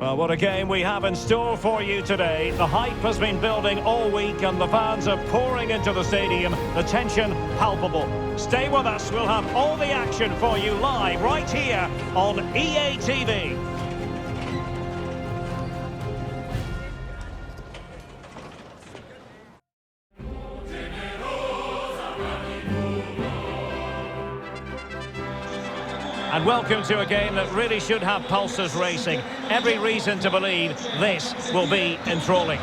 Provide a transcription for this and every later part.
Well, what a game we have in store for you today. The hype has been building all week and the fans are pouring into the stadium. The tension palpable. Stay with us. We'll have all the action for you live right here on EA TV. And welcome to a game that really should have pulses racing. Every reason to believe this will be enthralling.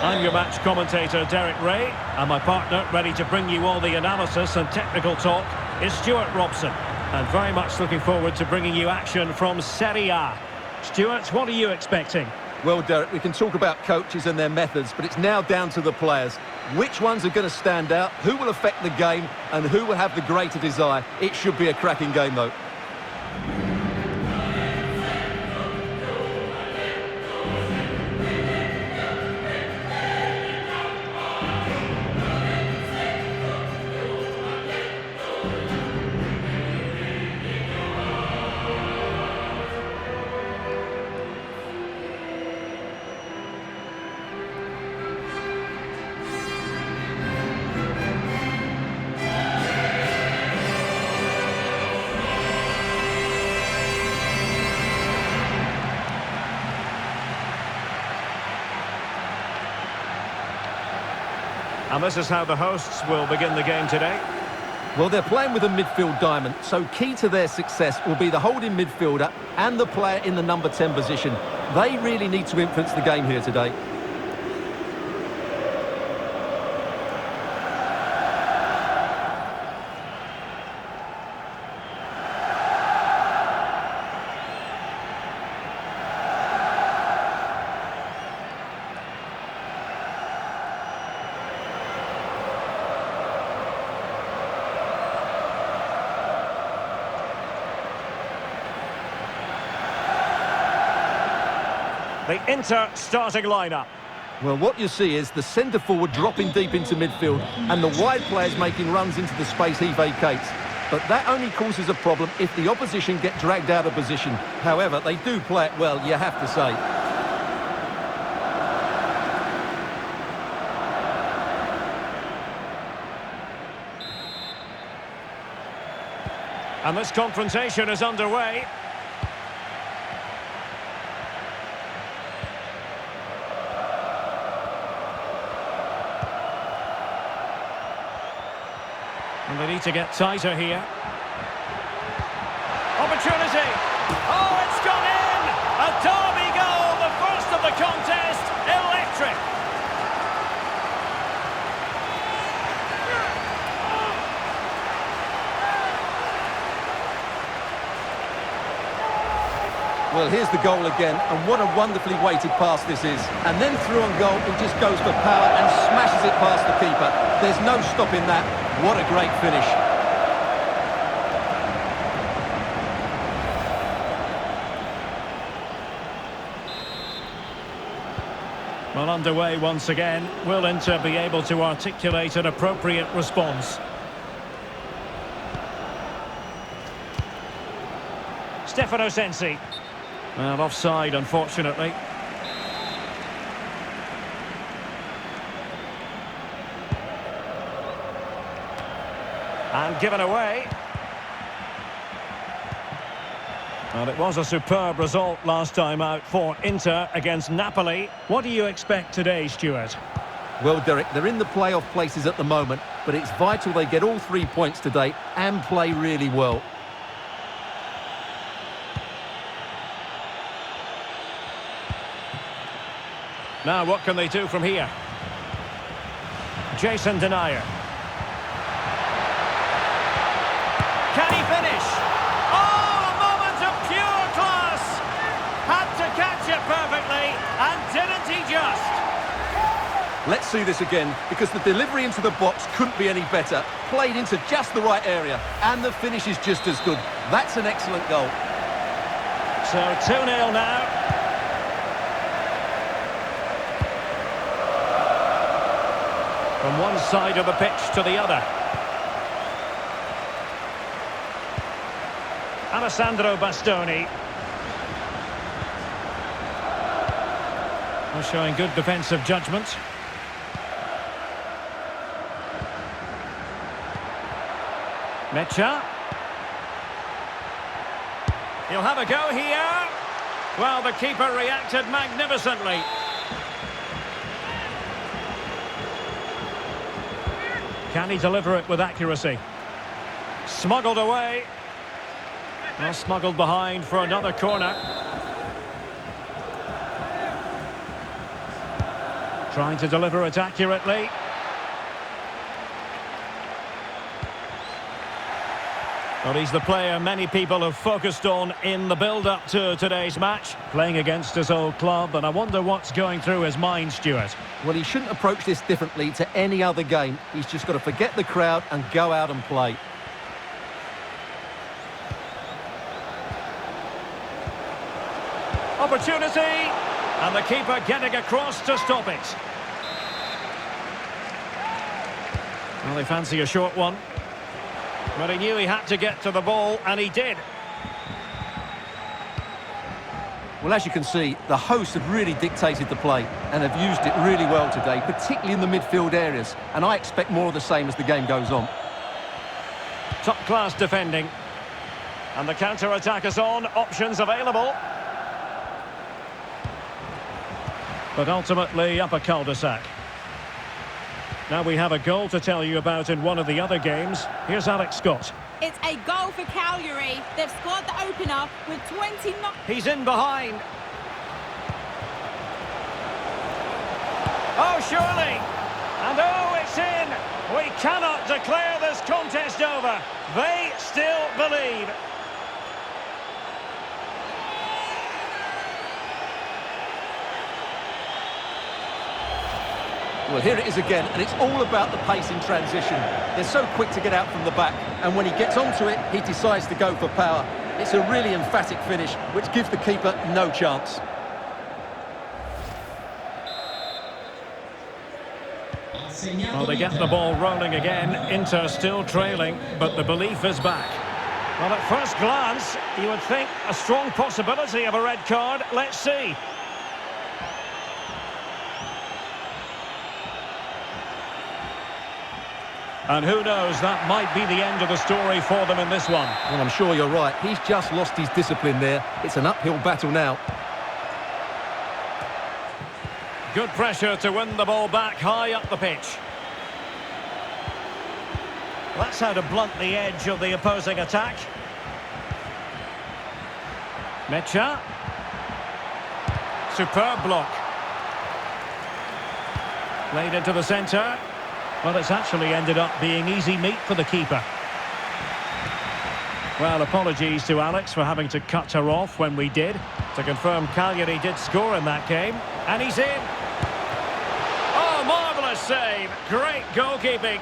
I'm your match commentator, Derek Ray, and my partner, ready to bring you all the analysis and technical talk, is Stuart Robson. And very much looking forward to bringing you action from Serie A. Stuart, what are you expecting? Well, Derek, we can talk about coaches and their methods, but it's now down to the players. Which ones are going to stand out, who will affect the game, and who will have the greater desire? It should be a cracking game, though. And this is how the hosts will begin the game today. Well, they're playing with a midfield diamond, so key to their success will be the holding midfielder and the player in the number 10 position. They really need to influence the game here today. The Inter starting lineup. Well, what you see is the centre-forward dropping deep into midfield and the wide players making runs into the space he vacates. But that only causes a problem if the opposition get dragged out of position. However, they do play it well, you have to say. And this confrontation is underway. And they need to get tighter here. Opportunity! Oh, it's gone in! A derby goal, the first of the contest, electric! Well, here's the goal again, and what a wonderfully weighted pass this is. And then through on goal, he just goes for power and smashes it past the keeper. There's no stopping that. What a great finish. Well, underway once again. Will Inter be able to articulate an appropriate response? Stefano Sensi. Well, offside, unfortunately. And given away. Well, it was a superb result last time out for Inter against Napoli. What do you expect today, Stuart? Well, Derek, they're in the playoff places at the moment, but it's vital they get all 3 points today and play really well. Now, what can they do from here? Jason Denayer. Can he finish? Oh, a moment of pure class! Had to catch it perfectly, and didn't he just? Let's see this again, because the delivery into the box couldn't be any better. Played into just the right area, and the finish is just as good. That's an excellent goal. So 2-0 now. From one side of the pitch to the other. Alessandro Bastoni. Well, showing good defensive judgment. Mecha. He'll have a go here. Well, the keeper reacted magnificently. Can he deliver it with accuracy? Smuggled away. Well, smuggled behind for another corner. Trying to deliver it accurately. Well, he's the player many people have focused on in the build-up to today's match, playing against his old club, and I wonder what's going through his mind, Stuart. Well, he shouldn't approach this differently to any other game. He's just got to forget the crowd and go out and play. Opportunity, and the keeper getting across to stop it. Well, they fancy a short one. But he knew he had to get to the ball, and he did. Well, as you can see, the hosts have really dictated the play and have used it really well today, particularly in the midfield areas. And I expect more of the same as the game goes on. Top-class defending. And the counter-attack is on. Options available. But ultimately, up a cul-de-sac. Now we have a goal to tell you about in one of the other games. Here's Alex Scott. It's a goal for Cagliari. They've scored the opener with 29... He's in behind. Oh, surely. And oh, it's in. We cannot declare this contest over. They still believe. Well, here it is again, and it's all about the pace in transition. They're so quick to get out from the back, and when he gets onto it, he decides to go for power. It's a really emphatic finish, which gives the keeper no chance. Well, they get the ball rolling again. Inter still trailing, but the belief is back. Well, at first glance, you would think a strong possibility of a red card. Let's see. And who knows, that might be the end of the story for them in this one. Well, I'm sure you're right. He's just lost his discipline there. It's an uphill battle now. Good pressure to win the ball back high up the pitch. That's how to blunt the edge of the opposing attack. Mecha. Superb block. Played into the centre. Well, it's actually ended up being easy meat for the keeper. Well, apologies to Alex for having to cut her off when we did. To confirm, Cagliari did score in that game. And he's in. Oh, marvellous save. Great goalkeeping.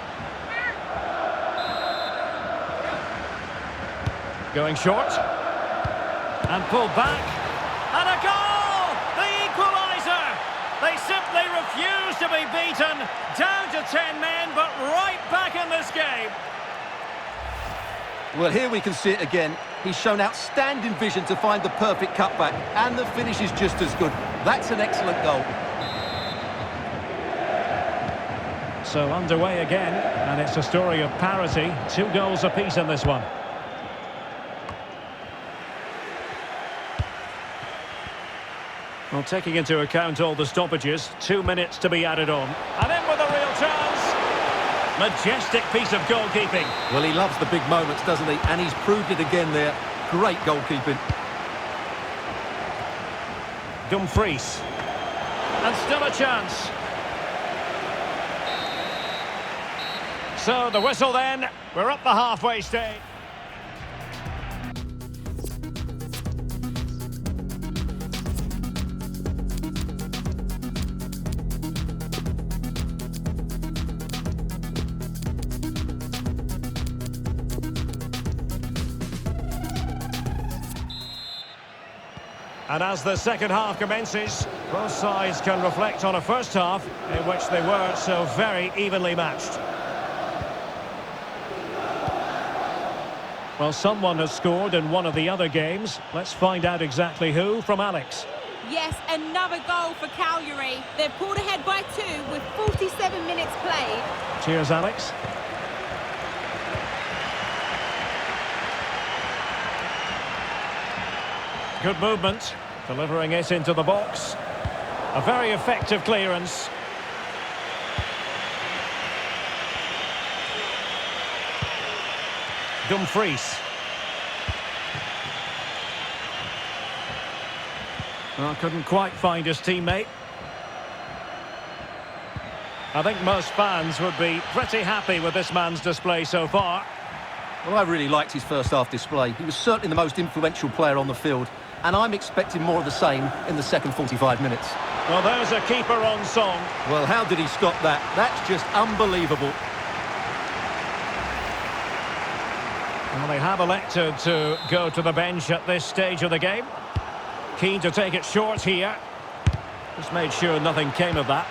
Going short. And pulled back. And a goal! The equaliser! They simply refuse to be beaten. Down to 10 men, but right back in this game. Well, here we can see it again. He's shown outstanding vision to find the perfect cutback, and the finish is just as good. That's an excellent goal. So underway again, and it's a story of parity. 2 goals apiece in this one. Well, taking into account all the stoppages, 2 minutes to be added on. And in with a real chance. Majestic piece of goalkeeping. Well, he loves the big moments, doesn't he? And he's proved it again there. Great goalkeeping. Dumfries. And still a chance. So the whistle then. We're up the halfway stage. And as the second half commences, both sides can reflect on a first half in which they were so very evenly matched. Well, someone has scored in one of the other games. Let's find out exactly who from Alex. Yes, another goal for Cagliari. They've pulled ahead by 2 with 47 minutes played. Cheers, Alex. Good movement, delivering it into the box. A very effective clearance. Dumfries. Well, couldn't quite find his teammate. I think most fans would be pretty happy with this man's display so far. Well, I really liked his first half display. He was certainly the most influential player on the field, and I'm expecting more of the same in the second 45 minutes. Well, there's a keeper on song. Well, how did he stop that? That's just unbelievable. Well, they have elected to go to the bench at this stage of the game. Keen to take it short here. Just made sure nothing came of that.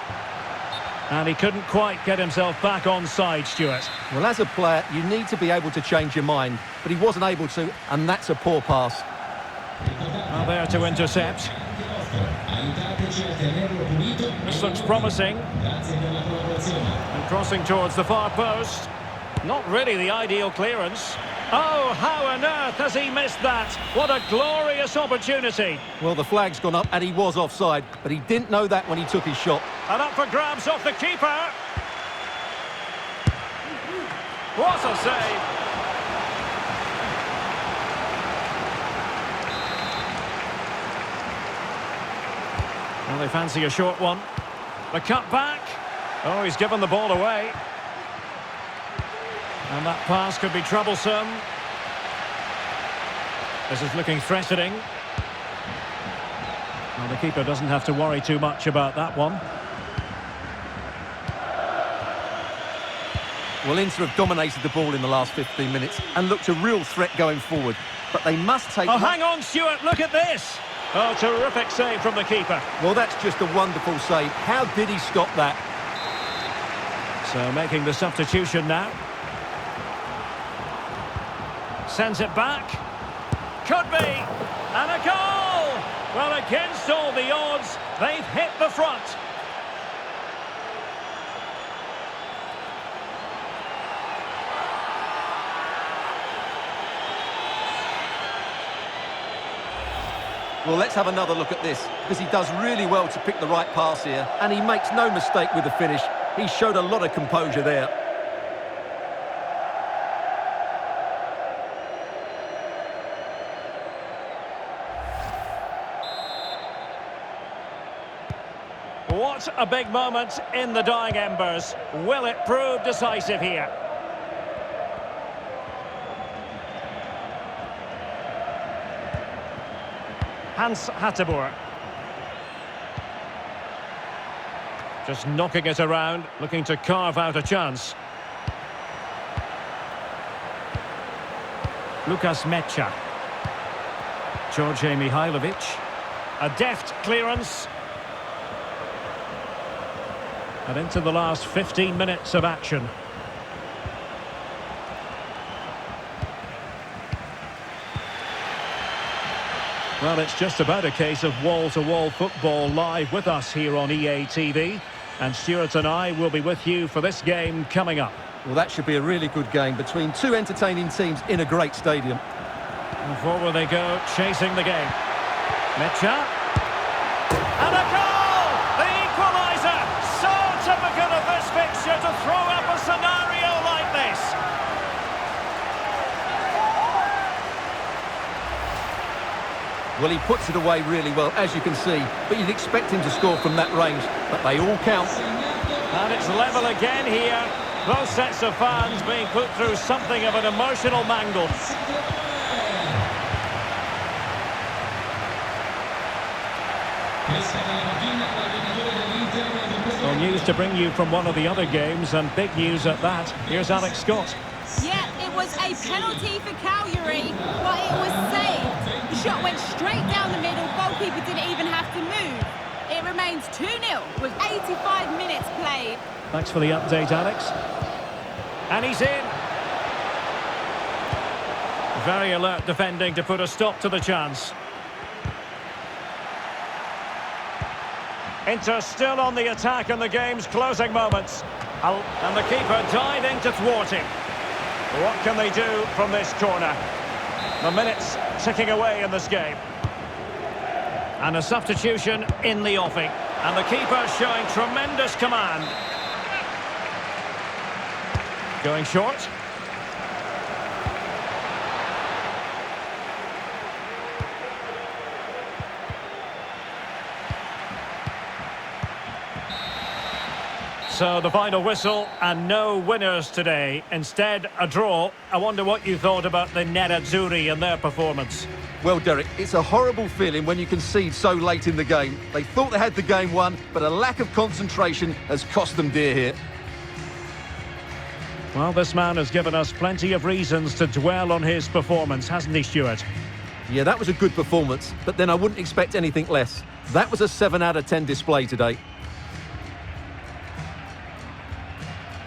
And he couldn't quite get himself back on side, Stuart. Well, as a player, you need to be able to change your mind, but he wasn't able to, and that's a poor pass. Well, there to intercept. This looks promising. And crossing towards the far post. Not really the ideal clearance. Oh, how on earth has he missed that? What a glorious opportunity. Well, the flag's gone up and he was offside, but he didn't know that when he took his shot. And up for grabs off the keeper. What a save. Well, they fancy a short one. The cut back. Oh, he's given the ball away. And that pass could be troublesome. This is looking threatening. Well, the keeper doesn't have to worry too much about that one. Well, Inter have dominated the ball in the last 15 minutes and looked a real threat going forward. But they must take... Oh, hang on, Stuart, look at this! Oh, terrific save from the keeper. Well, that's just a wonderful save. How did he stop that? So making the substitution now. Sends it back. Could be. And a goal! Well, against all the odds, they've hit the front. Well, let's have another look at this, because he does really well to pick the right pass here, and he makes no mistake with the finish. He showed a lot of composure there. What a big moment in the dying embers. Will it prove decisive here? Hans Hateboer. Just knocking it around, looking to carve out a chance. Lukas Mecha. George Mihailovic. A deft clearance. And into the last 15 minutes of action. Well, it's just about a case of wall-to-wall football live with us here on EA TV. And Stuart and I will be with you for this game coming up. Well, that should be a really good game between two entertaining teams in a great stadium. And forward they go, chasing the game. Mecha. And a goal! The equaliser! So typical of this fixture to throw up a scenario like this. Well, he puts it away really well, as you can see, but you'd expect him to score from that range, but they all count. And it's level again here. Both sets of fans being put through something of an emotional mangle. Well, news to bring you from one of the other games, and big news at that. Here's Alex Scott. Yeah, it was a penalty for Cagliari, but it was saved. The shot went straight down the middle, goalkeeper didn't even have to move. It remains 2-0 with 85 minutes played. Thanks for the update, Alex. And he's in. Very alert defending to put a stop to the chance. Inter still on the attack in the game's closing moments. And the keeper diving to thwart him. What can they do from this corner? The minutes ticking away in this game. And a substitution in the offing. And the keeper showing tremendous command. Going short. So the final whistle, and no winners today. Instead, a draw. I wonder what you thought about the Nerazzurri and their performance. Well, Derek, it's a horrible feeling when you concede so late in the game. They thought they had the game won, but a lack of concentration has cost them dear here. Well, this man has given us plenty of reasons to dwell on his performance, hasn't he, Stuart? Yeah, that was a good performance, but then I wouldn't expect anything less. That was a 7 out of 10 display today.